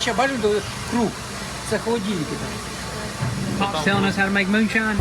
Ще бачиш круг. Це холодильники там. Pop's telling us how to make moonshine.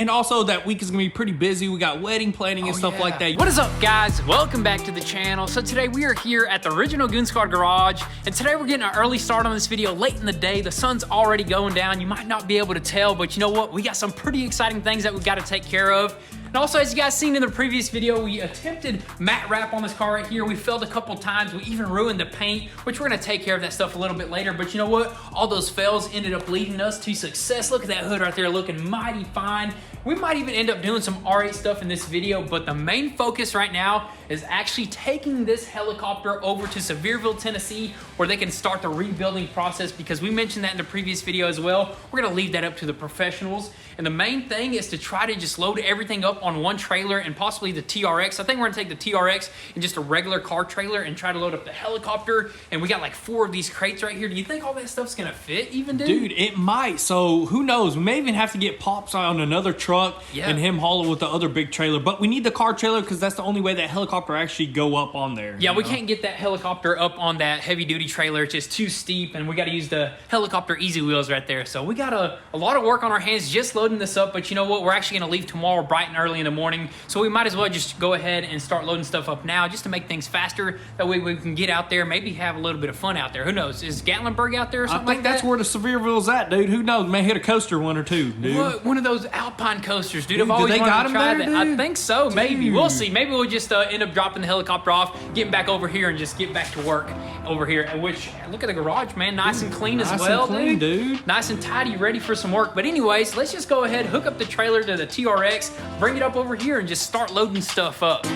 And also that week is gonna be pretty busy. We got wedding planning and stuff like that. What is up, guys? Welcome back to the channel. So today we are here at the original Goon Squad garage, and today we're getting an early start on this video late in the day. The sun's already going down. You might not be able to tell, but you know what? We got some pretty exciting things that we've got to take care of. And also, as you guys seen in the previous video, we attempted matte wrap on this car right here. We failed a couple times. We even ruined the paint, which we're gonna take care of that stuff a little bit later. But you know what? All those fails ended up leading us to success. Look at that hood right there looking mighty fine. We might even end up doing some R8 stuff in this video, but the main focus right now is actually taking this helicopter over to Sevierville, Tennessee, where they can start the rebuilding process, because we mentioned that in the previous video as well. We're gonna leave that up to the professionals. And the main thing is to try to just load everything up on one trailer and possibly the TRX. I think we're gonna take the TRX and just a regular car trailer and try to load up the helicopter. And we got like 4 of these crates right here. Do you think all that stuff's gonna fit even, dude? Dude, it might. So who knows? We may even have to get Pops on another truck and him haul it with the other big trailer. But we need the car trailer because that's the only way that helicopter actually go up on there. Yeah, we can't get that helicopter up on that heavy duty trailer. It's just too steep, and we got to use the helicopter easy wheels right there. So we got a lot of work on our hands just loading this up. But you know what? We're actually going to leave tomorrow bright and early in the morning. So we might as well just go ahead and start loading stuff up now just to make things faster. That way we can get out there, maybe have a little bit of fun out there. Who knows? Is Gatlinburg out there or something like that? I think that's where the Sevierville's at, dude. Who knows? May hit a coaster one or two, dude. What? One of those Alpine coasters, dude. I've always they wanted got to them try there, that. dude? I think so. Maybe. We'll see. Maybe we'll just end up dropping the helicopter off, getting back over here, and just get back to work over here. Which, look at the garage, man. Nice and clean as well, dude. Nice and tidy, ready for some work. But anyways, let's just go ahead, hook up the trailer to the TRX, bring it up over here, and just start loading stuff up.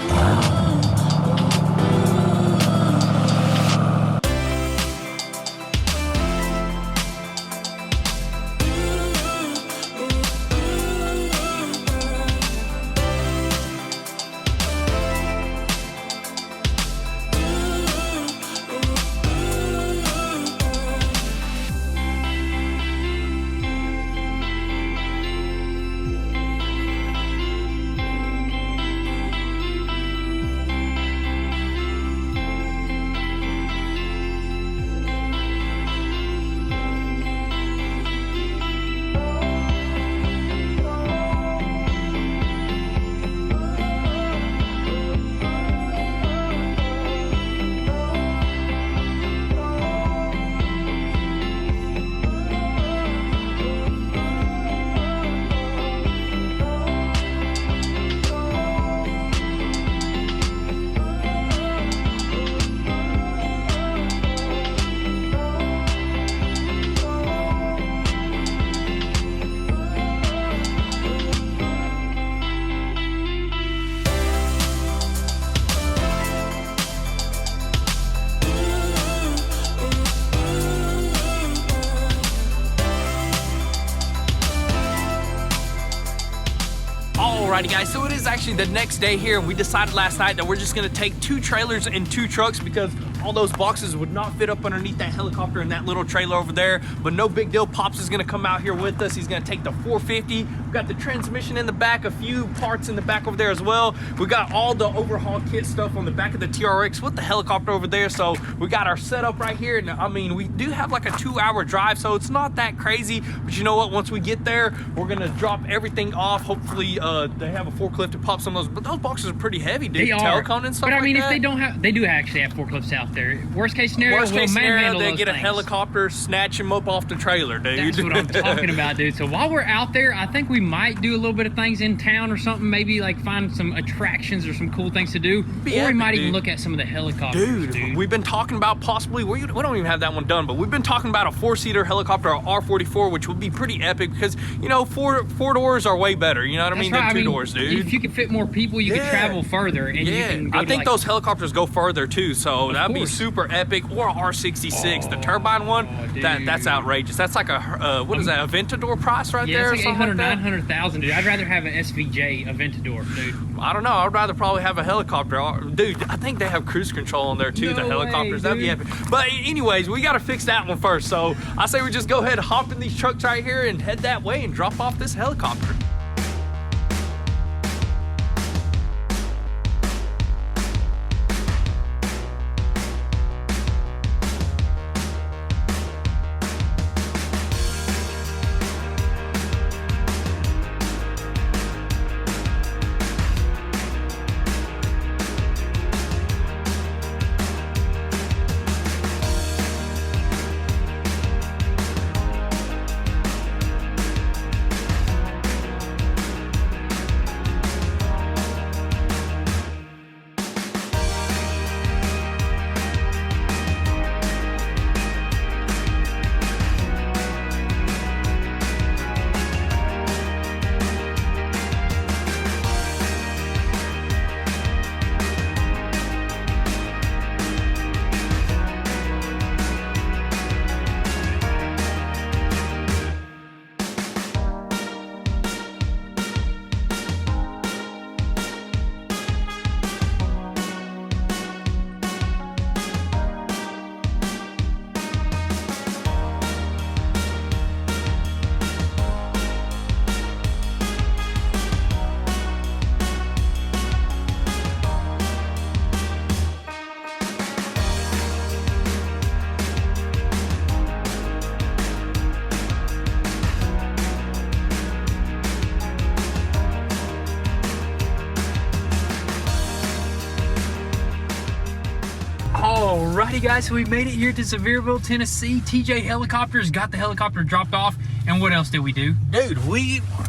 Alrighty guys, so it is actually the next day here, and we decided last night that we're just gonna take 2 trailers and 2 trucks because all those boxes would not fit up underneath that helicopter and that little trailer over there. But no big deal, Pops is gonna come out here with us. He's gonna take the 450. We've got the transmission in the back, a few parts in the back over there as well. We got all the overhaul kit stuff on the back of the TRX with the helicopter over there. So we got our setup right here. And I mean, we do have like a 2-hour drive, so it's not that crazy. But you know what? Once we get there, we're gonna drop everything off. Hopefully they have a forklift to pop some of those, but those boxes are pretty heavy, dude. They are. Telecone and stuff but I mean, like if they don't have, they do actually have forklifts out there. Worst case scenario, they get a helicopter, snatch him up off the trailer, dude. That's what I'm talking about, dude. So while we're out there, I think we might do a little bit of things in town or something. Maybe like find some attractions or some cool things to do. Or we might even look at some of the helicopters, dude. We've been talking about possibly, we don't even have that one done, but we've been talking about a 4-seater helicopter, a R44, which would be pretty epic because, you know, four doors are way better. You know what I mean? Than 2 doors, dude. If you can fit more people, you can travel further. And you can go I think those helicopters go further too, so that'd be super epic. Or R66, the turbine one, that's outrageous. That's like a, what is that, Aventador price right there? It's like 800, 900,000, dude. I'd rather have an SVJ Aventador, dude. I don't know. I'd rather probably have a helicopter. Dude, I think they have cruise control on there too, the helicopters. That'd be epic. But anyways, we got to fix that one first. So I say we just go ahead and hop in these trucks right here and head that way and drop off this helicopter. guys, so we made it here to Sevierville, Tennessee. TJ Helicopters got the helicopter dropped off. And what else did we do? Dude,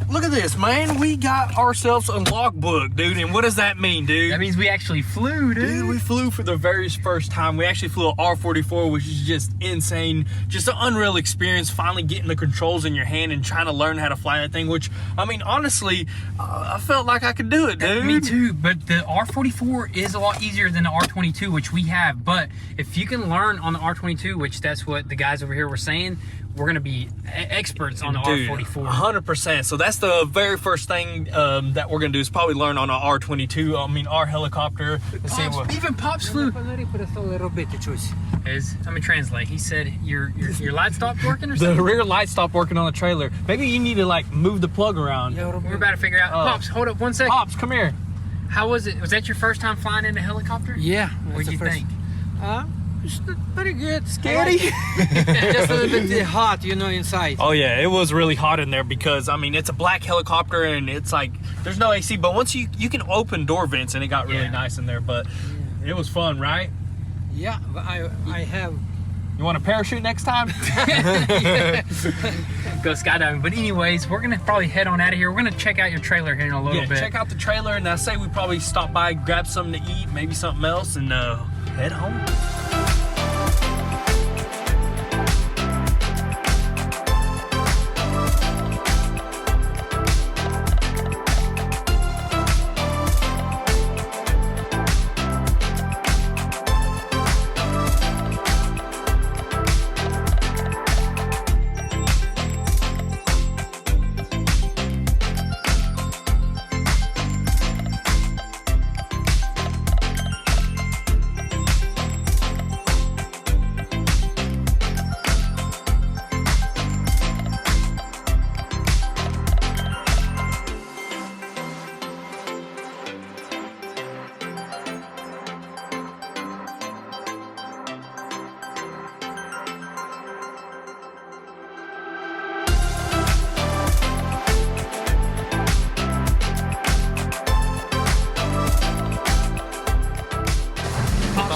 look at this, man. We got ourselves a logbook, dude. And what does that mean, dude? That means we actually flew, dude. Dude, we flew for the very first time. We actually flew an R44, which is just insane. Just an unreal experience, finally getting the controls in your hand and trying to learn how to fly that thing, which, I mean, honestly, I felt like I could do it, dude. Me too, but the R44 is a lot easier than the R22, which we have. But if you can learn on the R22, which that's what the guys over here were saying, we're going to be experts on the R44. 100%. So that's the very first thing that we're going to do is probably learn on our R22. I mean, our helicopter. Let's see what. Even Pops flew. Let me translate. He said your light stopped working or something? The rear light stopped working on the trailer. Maybe you need to like move the plug around. We're about to figure out. Pops, hold up 1 second. Pops, come here. How was it? Was that your first time flying in a helicopter? Yeah. What'd you think? It's pretty good. Scary? Just a little bit hot, you know, inside. Oh yeah, it was really hot in there because I mean it's a black helicopter and it's like there's no AC, but once you can open door vents and it got really nice in there. But it was fun, right? Yeah, I have. You want a parachute next time? Go skydiving. But anyways, we're gonna probably head on out of here. We're gonna check out your trailer here in a little bit. Check out the trailer, and I say we probably stop by, grab something to eat, maybe something else, and head home.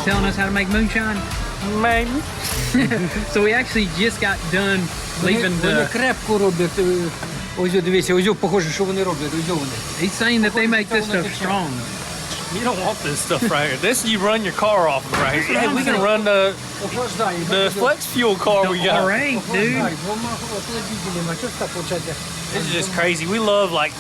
Telling us how to make moonshine. Maybe. So we actually just got done leaving Вони the. крепко роблять. Ось дивіться, ось похоже, що вони роблять. Ось вони. He's saying that they make this stuff strong. You don't want this stuff right here. This you run your car off of right here. Hey, we can run the flex fuel car we got. Alright, dude. This is just crazy. We love like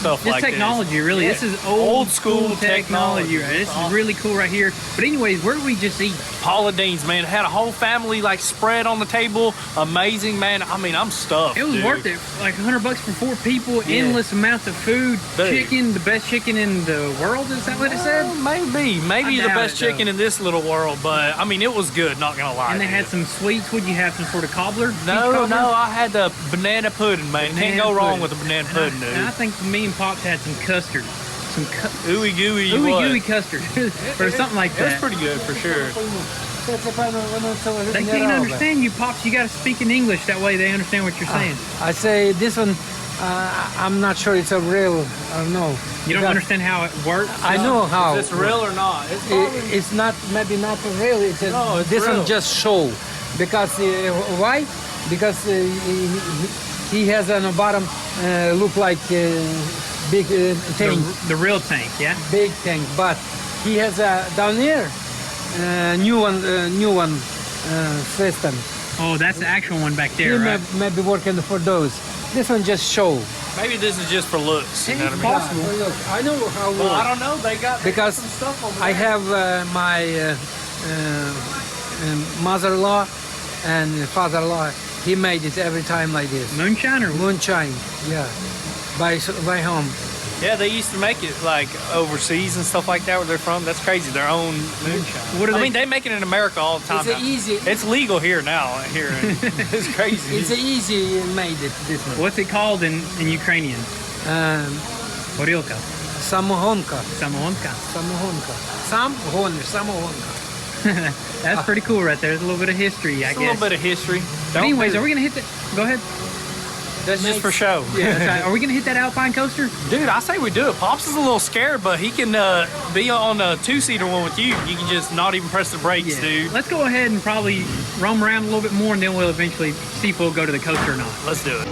stuff This like technology, this. really. Yeah. This is old school technology. Right? This is really cool right here. But anyways, where do we just eat? Paula Dean's, man, had a whole family like spread on the table. Amazing, man. I mean, I'm stuffed. It was dude. worth it. Like $100 for 4 people. Yeah. Endless amounts of food. Dude. Chicken, the best chicken in the world. Is that what it said? Maybe I the doubt best it, though. chicken in this little world, but I mean, it was good. Not gonna lie. And they had dude. some sweets. Would you have some sort of cobbler? Beef No, cobbler? I had the banana pudding, man. Can't go wrong with a banana pudding, dude. And I think me and Pops had some custard. Some Ooey gooey, ooey what? gooey custard. Or something like It was that. pretty good for sure. They can't understand you, Pops. You got to speak in English. That way they understand what you're saying. I say this one, I'm not sure it's a real, I don't know. You don't understand how it works? I know how. Is this real or not? It's not, maybe not real. It's a, No, it's this real. one just show. Because, why? Because he has on the bottom, look like big tank. The real tank, yeah? Big tank, but he has down here new one system. Oh, that's the actual one back He there, right? may be working for those. This one just show. Maybe this is just for looks. You know what I mean? Possible. Look, I know how it Well, I works. don't know. They got Because some stuff over I there. have my mother-in-law and father-in-law. He made it every time like this. Moonshine or Moonshine, yeah, by home. Yeah, they used to make it like overseas and stuff like that where they're from. That's crazy. Their own moonshine. What do I they- mean, they make it in America all the time. It's now. easy. It's legal here now. It's crazy. It's easy made it. This one. what's it called in Ukrainian? Horilka. Samohonka. Samohonka. Samohonka. That's pretty cool right there. There's a little bit of history, I It's a guess. little bit of history. But anyways, are we gonna hit the? Go ahead. That's just for show. Yeah, that's right. Are we gonna hit that Alpine coaster? Dude, I say we do it. Pops is a little scared, but he can be on a 2-seater one with you. You can just not even press the brakes, dude. Let's go ahead and probably roam around a little bit more, and then we'll eventually see if we'll go to the coaster or not. Let's do it.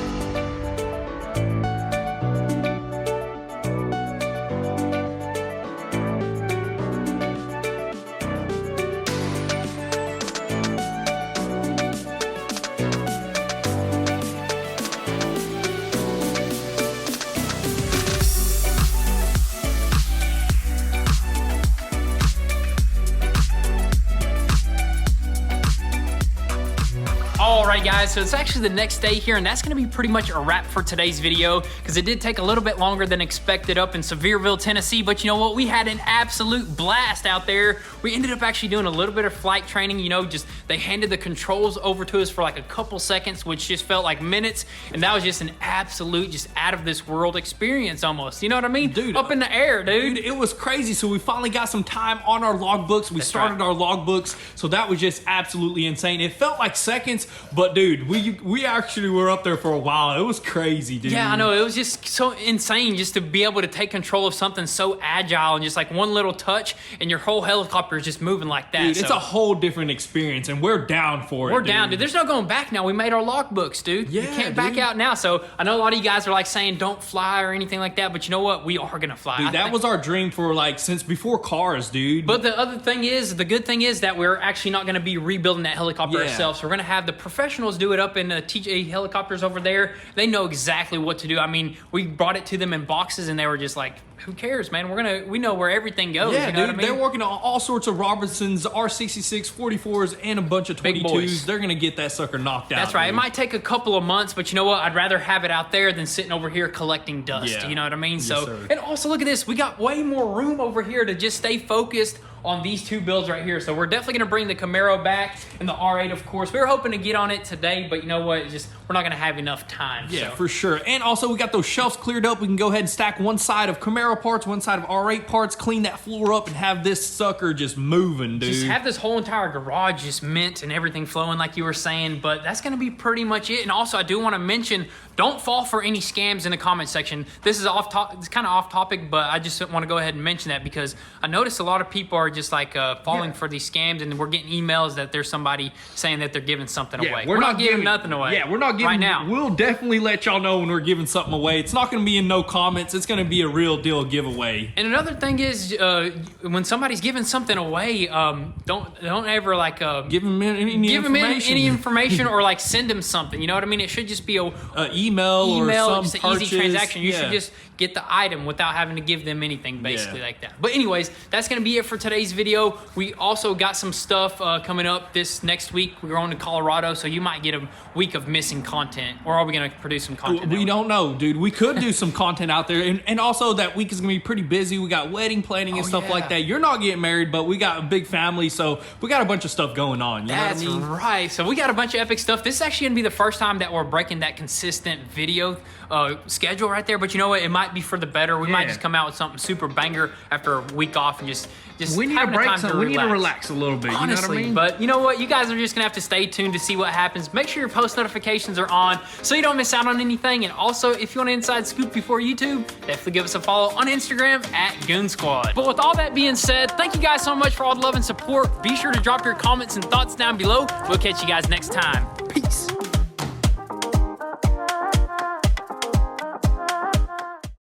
Alright guys, so it's actually the next day here, and that's going to be pretty much a wrap for today's video, because it did take a little bit longer than expected up in Sevierville, Tennessee, but you know what, we had an absolute blast out there. We ended up actually doing a little bit of flight training, you know, just they handed the controls over to us for like a couple seconds, which just felt like minutes, and that was just an absolute, just out of this world experience almost, you know what I mean? Dude, up in the air, dude. It was crazy. So we finally got some time on our logbooks. We started our logbooks, so that was just absolutely insane. It felt like seconds, but dude, we actually were up there for a while. It was crazy, dude. Yeah, I know. It was just so insane just to be able to take control of something so agile and just like one little touch and your whole helicopter is just moving like that. Dude, it's a whole different experience, and we're down for it. We're down, dude. There's no going back now. We made our logbooks, dude. Yeah, you can't back out now. So I know a lot of you guys are like saying don't fly or anything like that, but you know what? We are gonna fly. Dude, that was our dream for like since before cars, dude. But the other thing is, the good thing is that we're actually not gonna be rebuilding that helicopter ourselves. So we're gonna have the professionals do it up in the TJ helicopters over there. They know exactly what to do. I mean, we brought it to them in boxes, and they were just like, who cares, man? We know where everything goes. Yeah, you know dude, what I mean? they're working on all sorts of Robertsons, R66, 44s, and a bunch of 22s. They're gonna get that sucker knocked out. That's right. Dude. It might take a couple of months, but you know what? I'd rather have it out there than sitting over here collecting dust. Yeah. You know what I mean? Yes, So, sir. and also look at this. We got way more room over here to just stay focused on these two builds right here. So we're definitely gonna bring the Camaro back and the R8, of course. We were hoping to get on it today, but you know what? It's just we're not gonna have enough time. Yeah, so. for sure. And also, we got those shelves cleared up. We can go ahead and stack one side of Camaro parts, one side of R8 parts, clean that floor up, and have this sucker just moving, dude. Just have this whole entire garage just mint and everything flowing like you were saying, but that's gonna be pretty much it. And also, I do want to mention, don't fall for any scams in the comment section. This is it's kind of off topic, but I just want to go ahead and mention that because I noticed a lot of people are just like falling for these scams, and we're getting emails that there's somebody saying that they're giving something away. We're not giving nothing away. Yeah, we're not giving right now. We'll definitely let y'all know when we're giving something away. It's not going to be in no comments. It's going to be a real deal giveaway. And another thing is, when somebody's giving something away, don't ever like give them any information or like send them something. You know what I mean? It should just be a email or some just an purchase. easy transaction. You should just get the item without having to give them anything, basically like that. But anyways, that's gonna be it for today's video. We also got some stuff coming up this next week. We're going to Colorado, so you might get a week of missing content. Or are we gonna produce some content? We don't know, dude. We could do some content out there, and also that week is gonna be pretty busy. We got wedding planning and stuff like that. You're not getting married, but we got a big family, so we got a bunch of stuff going on. You That's know what I mean? right. So we got a bunch of epic stuff. This is actually gonna be the first time that we're breaking that consistent video schedule right there. But you know what? It might be for the better. We might just come out with something super banger after a week off and just we need a break. We need to relax a little bit. Honestly, you know what I mean? But you know what? You guys are just gonna have to stay tuned to see what happens. Make sure your post notifications are on so you don't miss out on anything. And also, if you want an inside scoop before YouTube, definitely give us a follow on Instagram at goonzquad. But with all that being said, thank you guys so much for all the love and support. Be sure to drop your comments and thoughts down below. We'll catch you guys next time. Peace.